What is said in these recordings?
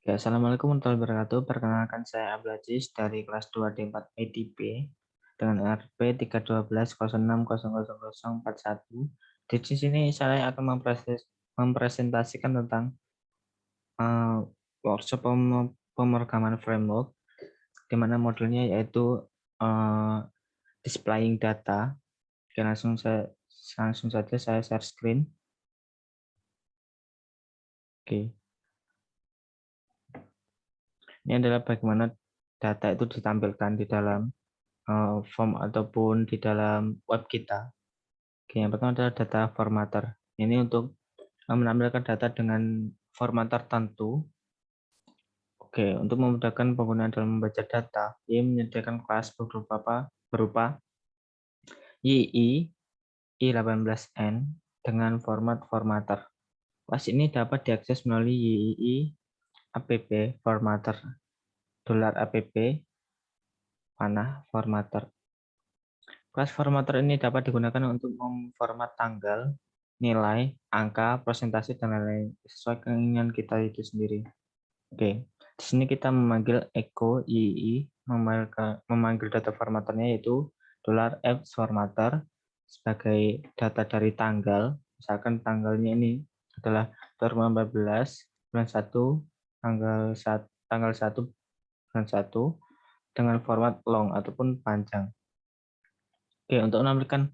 Ya, Assalamualaikum warahmatullahi wabarakatuh. Perkenalkan saya Abdul Aziz dari kelas 2D4 EDP dengan RP 312060041. Di sini saya akan mempresentasikan tentang uh, workshop pemrograman framework, di mana modulnya yaitu uh, displaying data. Oke, langsung saja saya share screen. Oke, ini adalah bagaimana data itu ditampilkan di dalam form ataupun di dalam web kita. Oke, yang pertama adalah data formatter. Ini untuk menampilkan data dengan format tertentu. Oke, untuk memudahkan penggunaan dalam membaca data, ia menyediakan kelas berupa YI I18N dengan format formatter. Kelas ini dapat diakses melalui YI app formatter $app panah formatter. Kelas formatter ini dapat digunakan untuk memformat tanggal, nilai, angka, presentasi, dan lain-lain sesuai keinginan kita itu sendiri. Oke, di sini kita memanggil echo YI, memanggil data formatternya yaitu $f formatter sebagai data dari tanggal. Misalkan tanggalnya ini adalah 2014 bulan 1 tanggal 1 bulan 1 dengan format long ataupun panjang. Oke, untuk menampilkan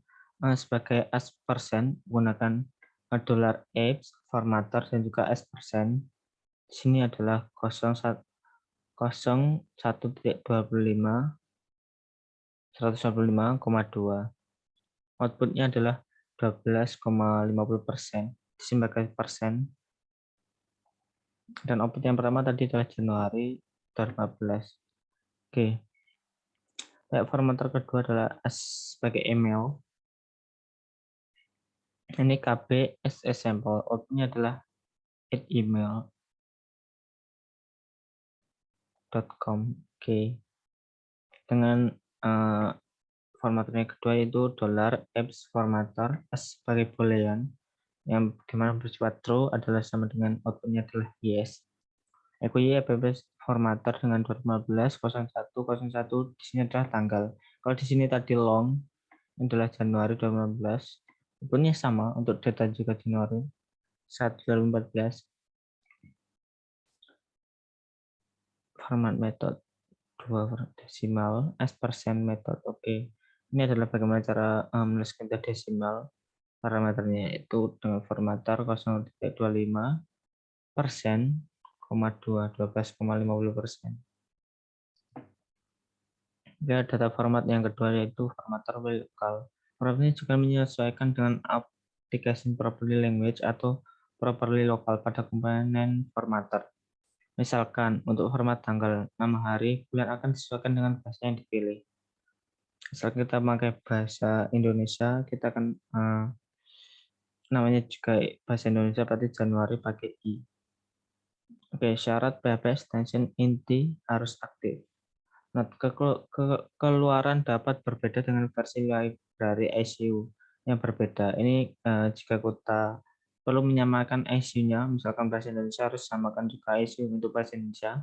sebagai as% gunakan $apes formatter dan juga as%. Di sini adalah 125,2. Outputnya adalah 12,50%. Di sini sebagai persen. Dan output yang pertama tadi adalah Januari 2015. Oke. Formatter kedua adalah sebagai email. Ini KB SS sampel, outputnya adalah email.com. Oke. Dengan formatnya kedua yaitu $apps formatter sebagai boolean yang dimana bersifat true adalah sama dengan outputnya adalah yes. EQY apps formatter dengan 2015-01-01 di sini adalah tanggal. Kalau di sini tadi long adalah Januari 2015, outputnya sama untuk data juga Januari 1 2014. Format method 2 desimal as% method. Oke. Ini adalah bagaimana cara menuliskan desimal. Parameternya itu dengan formatter 0,25%, 12,50%. Ya, data format yang kedua yaitu formatter local. Format ini juga menyesuaikan dengan application properly language atau properly local pada komponen formatter. Misalkan untuk format tanggal, nama, hari, bulan akan disesuaikan dengan bahasa yang dipilih. Misal kita pakai bahasa Indonesia, kita akan namanya juga bahasa Indonesia berarti Januari pakai I. Oke, syarat PHP extension inti harus aktif. Nah, keluaran dapat berbeda dengan versi library ICU yang berbeda. Ini jika kita perlu menyamakan ICU-nya, misalkan bahasa Indonesia harus samakan juga ICU untuk bahasa Indonesia.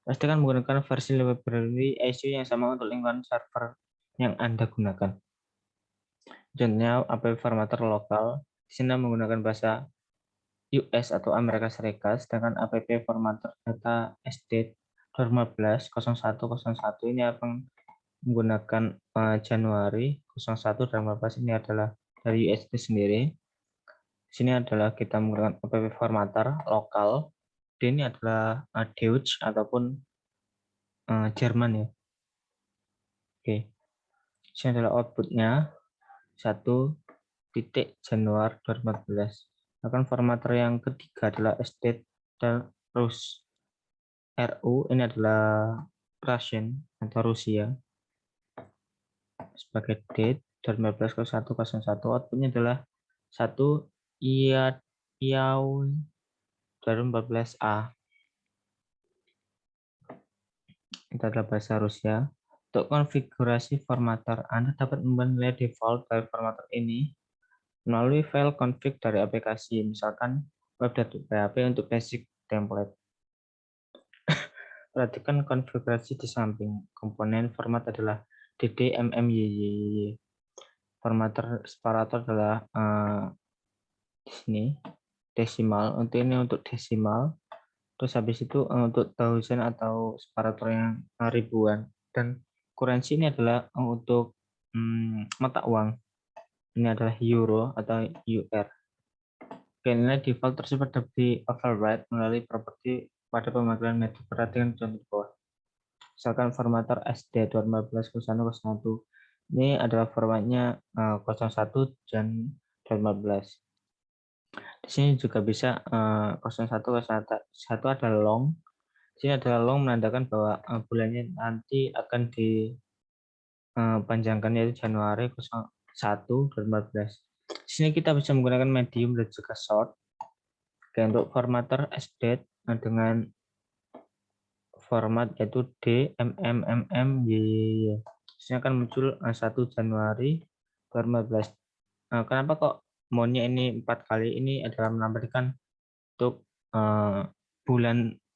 Pastikan menggunakan versi library ICU yang sama untuk lingkungan server yang Anda gunakan. Contohnya, app formatter lokal, di sini menggunakan bahasa US atau Amerika Serikat, sedangkan app formatter data SD 2015-01-01 ini akan menggunakan Januari 01 dan 2015 ini adalah dari US itu sendiri. Di sini adalah kita menggunakan app formatter lokal. Ini adalah Deutsch ataupun Jerman ya. Oke. Di sini adalah outputnya 1 titik Januari 2014. Akan formatter yang ketiga adalah SD dan RU ini adalah Russian atau Rusia sebagai date 2015-01-01. Outputnya adalah 1 IAU 2014A. Itu adalah bahasa Rusia. Untuk konfigurasi formatter, Anda dapat membuat nilai default dari formatter ini melalui file config dari aplikasi, misalkan web.php untuk basic template. Perhatikan konfigurasi di samping. Komponen format adalah dd, mm, yyyy. Formatter separator adalah di sini desimal. Untuk ini untuk desimal. Terus habis itu untuk thousand atau separator yang ribuan. Dan currency ini adalah untuk mata uang. Ini adalah euro atau UR. Nilai default tersebut dapat di-override melalui properti pada pemanggilan metode. Perhatikan contoh bawah. Misalkan formatter SD 2015 ini adalah formatnya 01 dan 2015. Di sini juga bisa 01 ada long. Di sini adalah long menandakan bahwa bulannya nanti akan dipanjangkan yaitu Januari 01 2014. Di sini kita bisa menggunakan medium dan juga short. Oke, untuk formatter SDATE dengan format yaitu D, MM, MM, Y. Di sini akan muncul 1 Januari 2015. Kenapa kok maunya ini 4 kali? Ini adalah menambahkan untuk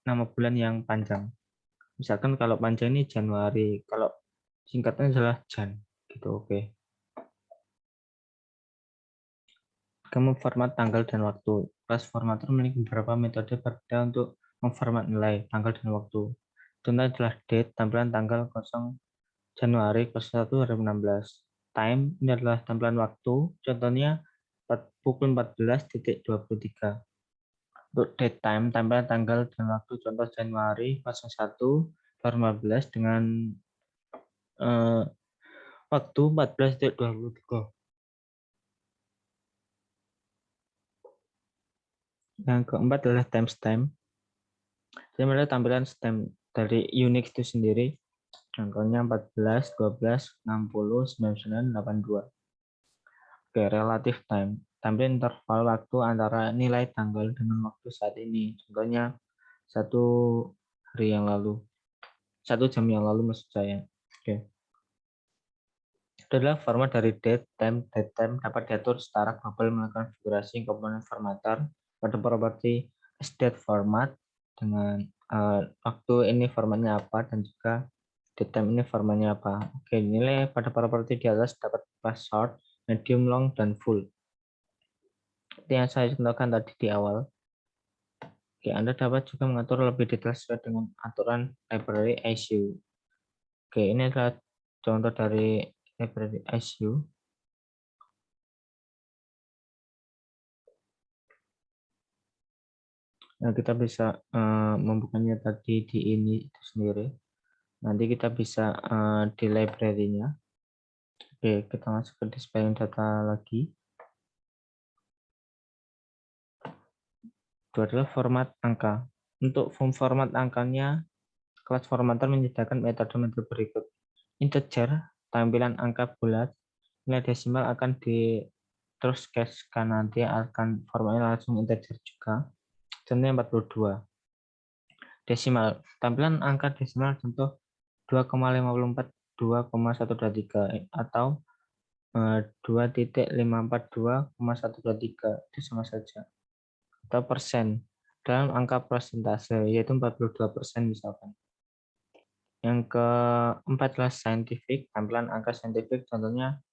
nama bulan yang panjang. Misalkan kalau panjang ini Januari, kalau singkatnya adalah Jan. Gitu, oke. Kamu format tanggal dan waktu. Kelas formatter memiliki beberapa metode berbeda untuk memformat nilai, tanggal, dan waktu. Contohnya adalah date, tampilan tanggal 0 Januari 01 2016. Time, ini adalah tampilan waktu, contohnya pukul 14.23. Untuk date time, tampilan tanggal dan waktu, contoh Januari 01 2015 dengan waktu 14.23. Yang keempat adalah timestamp. Jadi adalah tampilan stamp dari Unix itu sendiri. Contohnya 14, 12, 60, 99, 82. Oke, relative time. Tampil interval waktu antara nilai tanggal dengan waktu saat ini. Contohnya 1 jam yang lalu maksud saya. Oke. Itu adalah format dari date time dapat diatur secara global menggunakan konfigurasi komponen formatter pada properti date format dengan waktu ini formatnya apa dan juga date time ini formatnya apa. Oke, nilai pada properti di atas dapat fast, short, medium, long, dan full. Seperti yang saya contohkan tadi di awal. Oke, Anda dapat juga mengatur lebih detail sesuai dengan aturan library issue. Oke, ini adalah contoh dari library issue. Nah, kita bisa membukanya tadi di ini itu sendiri. Nanti kita bisa di library-nya. Oke, kita masuk ke display data lagi. Itu adalah format angka. Untuk format angkanya, kelas formatter menyediakan metode-metode berikut. Integer, tampilan angka bulat, nilai desimal akan terus case-kan, nanti akan formatnya langsung integer juga. Contohnya 42. Desimal, tampilan angka desimal contoh 2,542,123 atau 2.542,123 itu sama saja. Atau persen dalam angka persentase yaitu 42% misalkan. Yang keempat adalah scientific, tampilan angka scientific contohnya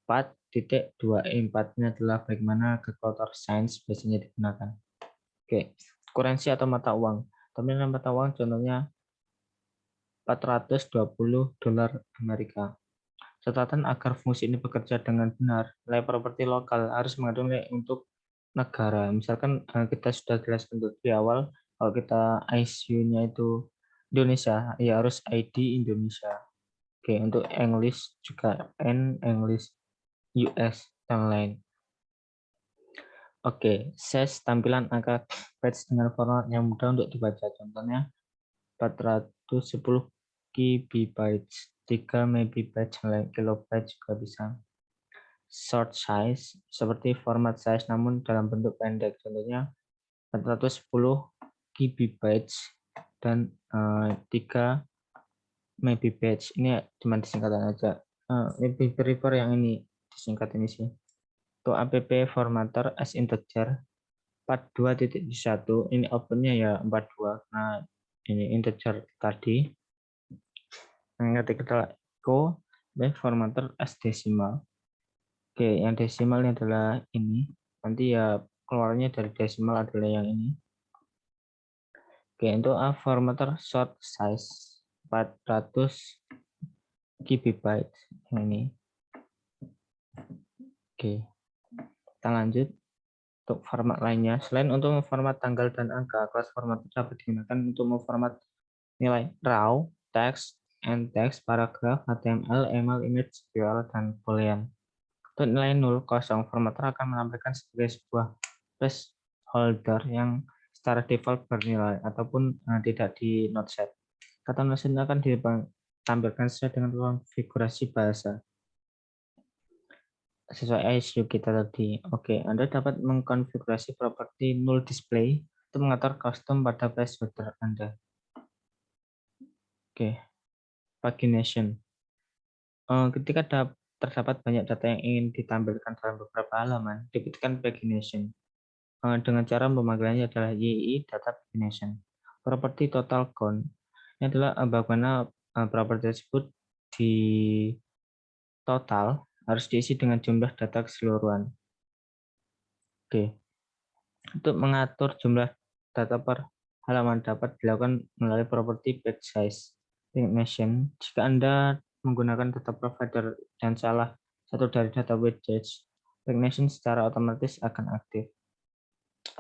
4.2. 4-nya adalah bagaimana kalkulator sains biasanya digunakan. Oke, currency atau mata uang. Tampilan mata uang contohnya 420 dolar Amerika. Catatan agar fungsi ini bekerja dengan benar, nilai properti lokal harus mengandung nilai untuk negara. Misalkan kita sudah jelaskan di awal, kalau kita ISU-nya itu Indonesia, ya harus ID Indonesia. Oke, untuk English juga English, US, dan lain. Oke, size tampilan angka page dengan format yang mudah untuk dibaca. Contohnya 410 kilobytes, 3 megabytes, kilobyte juga bisa. Short size seperti format size namun dalam bentuk pendek, contohnya 410 kilobytes dan 3 megabytes. Ini cuma disingkatan aja. Lebih prefer yang ini disingkat ini sih. Untuk app formatter as integer 42.1 ini opennya ya 42. Nah, ini integer tadi. Ketika kita echo formatter as desimal. Oke, yang desimal ini adalah ini. Nanti ya keluarnya dari desimal adalah yang ini. Oke, untuk formatter short size 400 KB yang ini. Oke, kita lanjut untuk format lainnya. Selain untuk memformat tanggal dan angka, kelas format dapat digunakan untuk memformat nilai raw, text, and text, paragraf, HTML, ML, image, SQL, dan boolean. Untuk nilai 0, kosong, formatter akan menampilkan sebagai sebuah placeholder yang secara default bernilai ataupun tidak di not set. Kata not set akan ditampilkan sesuai dengan konfigurasi bahasa sesuai ISU kita tadi. Oke, Anda dapat mengkonfigurasi properti null display untuk mengatur custom pada placeholder Anda. Oke, pagination. Ketika terdapat banyak data yang ingin ditampilkan dalam beberapa halaman, diketikkan pagination. Dengan cara pemanggilannya adalah YI data pagination. Properti total count ini adalah bagaimana properti tersebut di total harus diisi dengan jumlah data keseluruhan. Oke. Untuk mengatur jumlah data per halaman dapat dilakukan melalui properti page size pagination. Jika Anda menggunakan data provider dan salah satu dari data widgets, pagination secara otomatis akan aktif.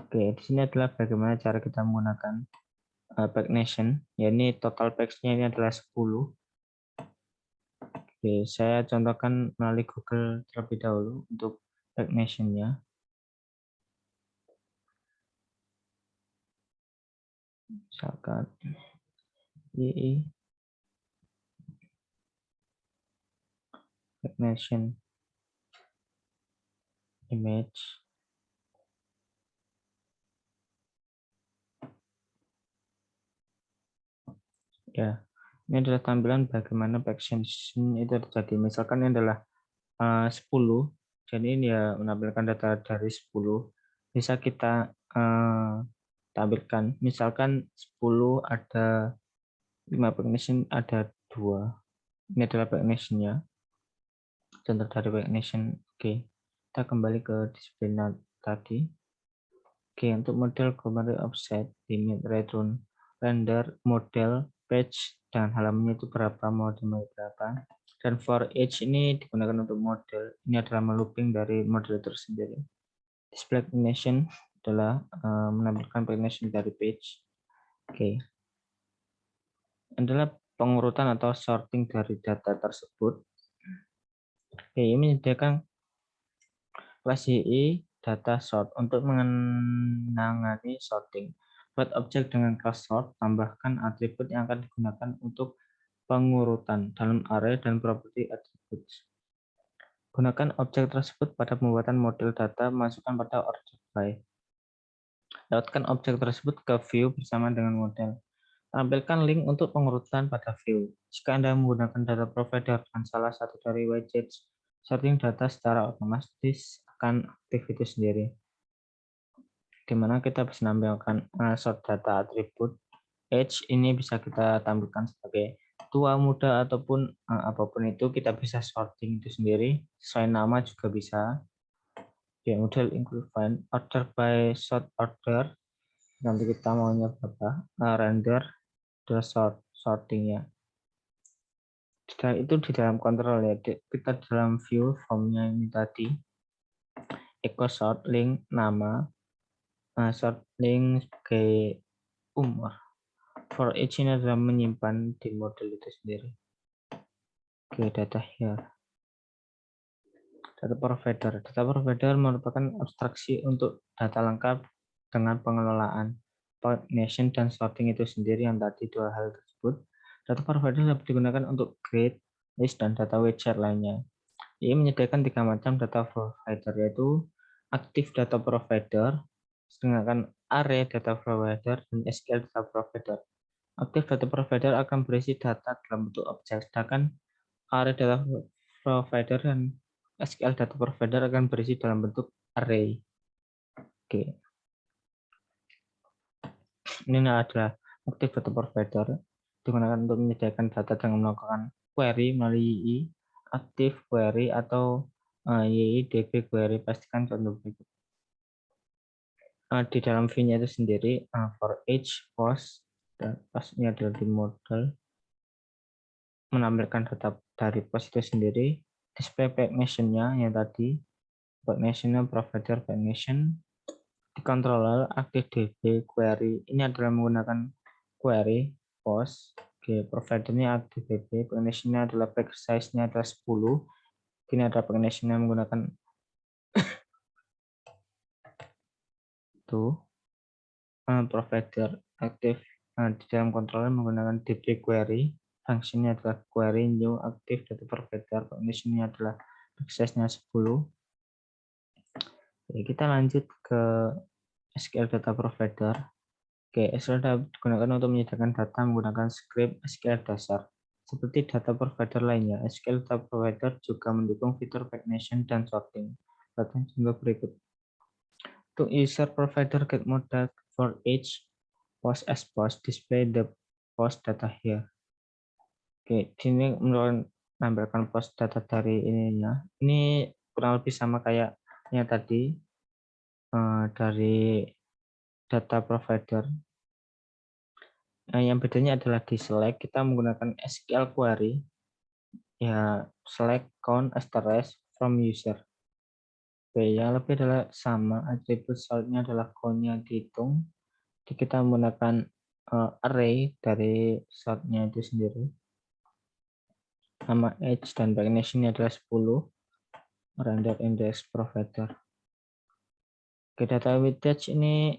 Oke, di sini adalah bagaimana cara kita menggunakan pagination. Ya, ini total page-nya ini adalah 10. Oke, saya contohkan melalui Google terlebih dahulu untuk pagination-nya. Misalkan YI pagination image. Ya, ini adalah tampilan bagaimana pagination itu terjadi. Misalkan ini adalah 10, jadi ini ya menampilkan data dari 10. Bisa kita tampilkan, misalkan 10 ada 5 pagination, ada 2. Ini adalah pagination-nya. Contoh dari pagination. Oke, kita kembali ke disiplin tadi. Oke, untuk model gambar offset, limit, return, render, model, page, dan halamannya itu berapa, mode berapa. Dan for each ini digunakan untuk model. Ini adalah melooping dari model itu sendiri. Display pagination adalah menampilkan pagination dari page. Oke. Adalah pengurutan atau sorting dari data tersebut. Oke, ini menyediakan kelas YI data sort untuk menangani sorting. Buat objek dengan kelas sort, tambahkan atribut yang akan digunakan untuk pengurutan dalam array dan properti attributes. Gunakan objek tersebut pada pembuatan model data, masukkan pada order by. Lewatkan objek tersebut ke view bersama dengan model. Tampilkan link untuk pengurutan pada view. Jika Anda menggunakan data provider dan salah satu dari widgets, sorting data secara otomatis akan aktif itu sendiri. Di mana kita bisa menampilkan sort data atribut. Age ini bisa kita tampilkan sebagai tua, muda, ataupun apapun itu kita bisa sorting itu sendiri. Sesuai nama juga bisa. Ya, model include find, order by sort order. Nanti kita maunya berapa, render, the sortingnya. Itu di dalam kontrol ya. Kita dalam view formnya ini tadi. Echo sort link nama, sort link sebagai umur. For each ini adalah menyimpan di model itu sendiri. Oke, data here. Data provider. Data provider merupakan abstraksi untuk data lengkap dengan pengelolaan, pagination, dan sorting itu sendiri yang tadi dua hal tersebut. Data provider dapat digunakan untuk grid, list, dan data widget lainnya. Ia menyediakan 3 macam data provider, yaitu aktif data provider, sedangkan array data provider, dan SQL data provider. Aktif data provider akan berisi data dalam bentuk objek, sedangkan array data provider dan SQL data provider akan berisi dalam bentuk array. Oke. Ini adalah Active Data Provider digunakan untuk menyediakan data dengan melakukan query melalui YI, Active Query atau YI DB Query. Pastikan contoh berikut. Di dalam view-nya itu sendiri, for each post, post ini adalah di model, menampilkan data dari post itu sendiri, display backnation-nya yang tadi, backnation-nya provider backnation, di controller ActiveDB query, ini adalah menggunakan query post, providernya ActiveDB, backnation-nya adalah pack size-nya adalah 10, ini ada backnation-nya menggunakan itu, provider active di dalam controller menggunakan db query, fungsinya adalah query new active data provider, backnation-nya adalah size-nya 10. Oke, kita lanjut ke SQL data provider. Oke, SQL digunakan untuk menyediakan data menggunakan script SQL dasar. Seperti data provider lainnya, SQL data provider juga mendukung fitur backnation dan sorting. Perhatikan contoh berikut. To user provider get more data for each post as post, display the post data here. Oke, sini menampilkan post data dari ininya. Ini kurang lebih sama kayak yang tadi dari data provider. Nah, yang bedanya adalah di select kita menggunakan SQL query, ya select count asterisk from user. Oke, yang lebih adalah sama, atribut sortnya adalah count-nya dihitung. Jadi kita menggunakan array dari sortnya itu sendiri. Nama age dan backnation-nya adalah 10. Render index provider. Oke, data widget ini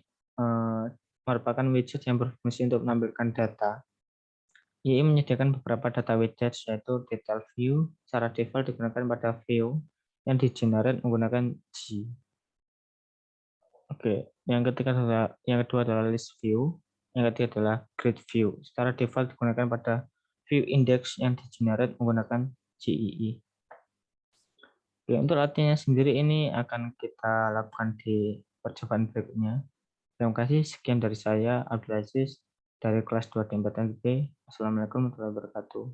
merupakan widget yang berfungsi untuk menampilkan data. YI menyediakan beberapa data widgets yaitu detail view. Secara default digunakan pada view yang di-generate menggunakan G. Oke, yang kedua adalah list view, yang ketiga adalah grid view. Secara default digunakan pada view index yang di-generate menggunakan GII. Oke, untuk latihannya sendiri ini akan kita lakukan di percobaan berikutnya. Terima kasih, sekian dari saya, Abdul Aziz, dari kelas 2 D4 NP. Assalamualaikum warahmatullahi wabarakatuh.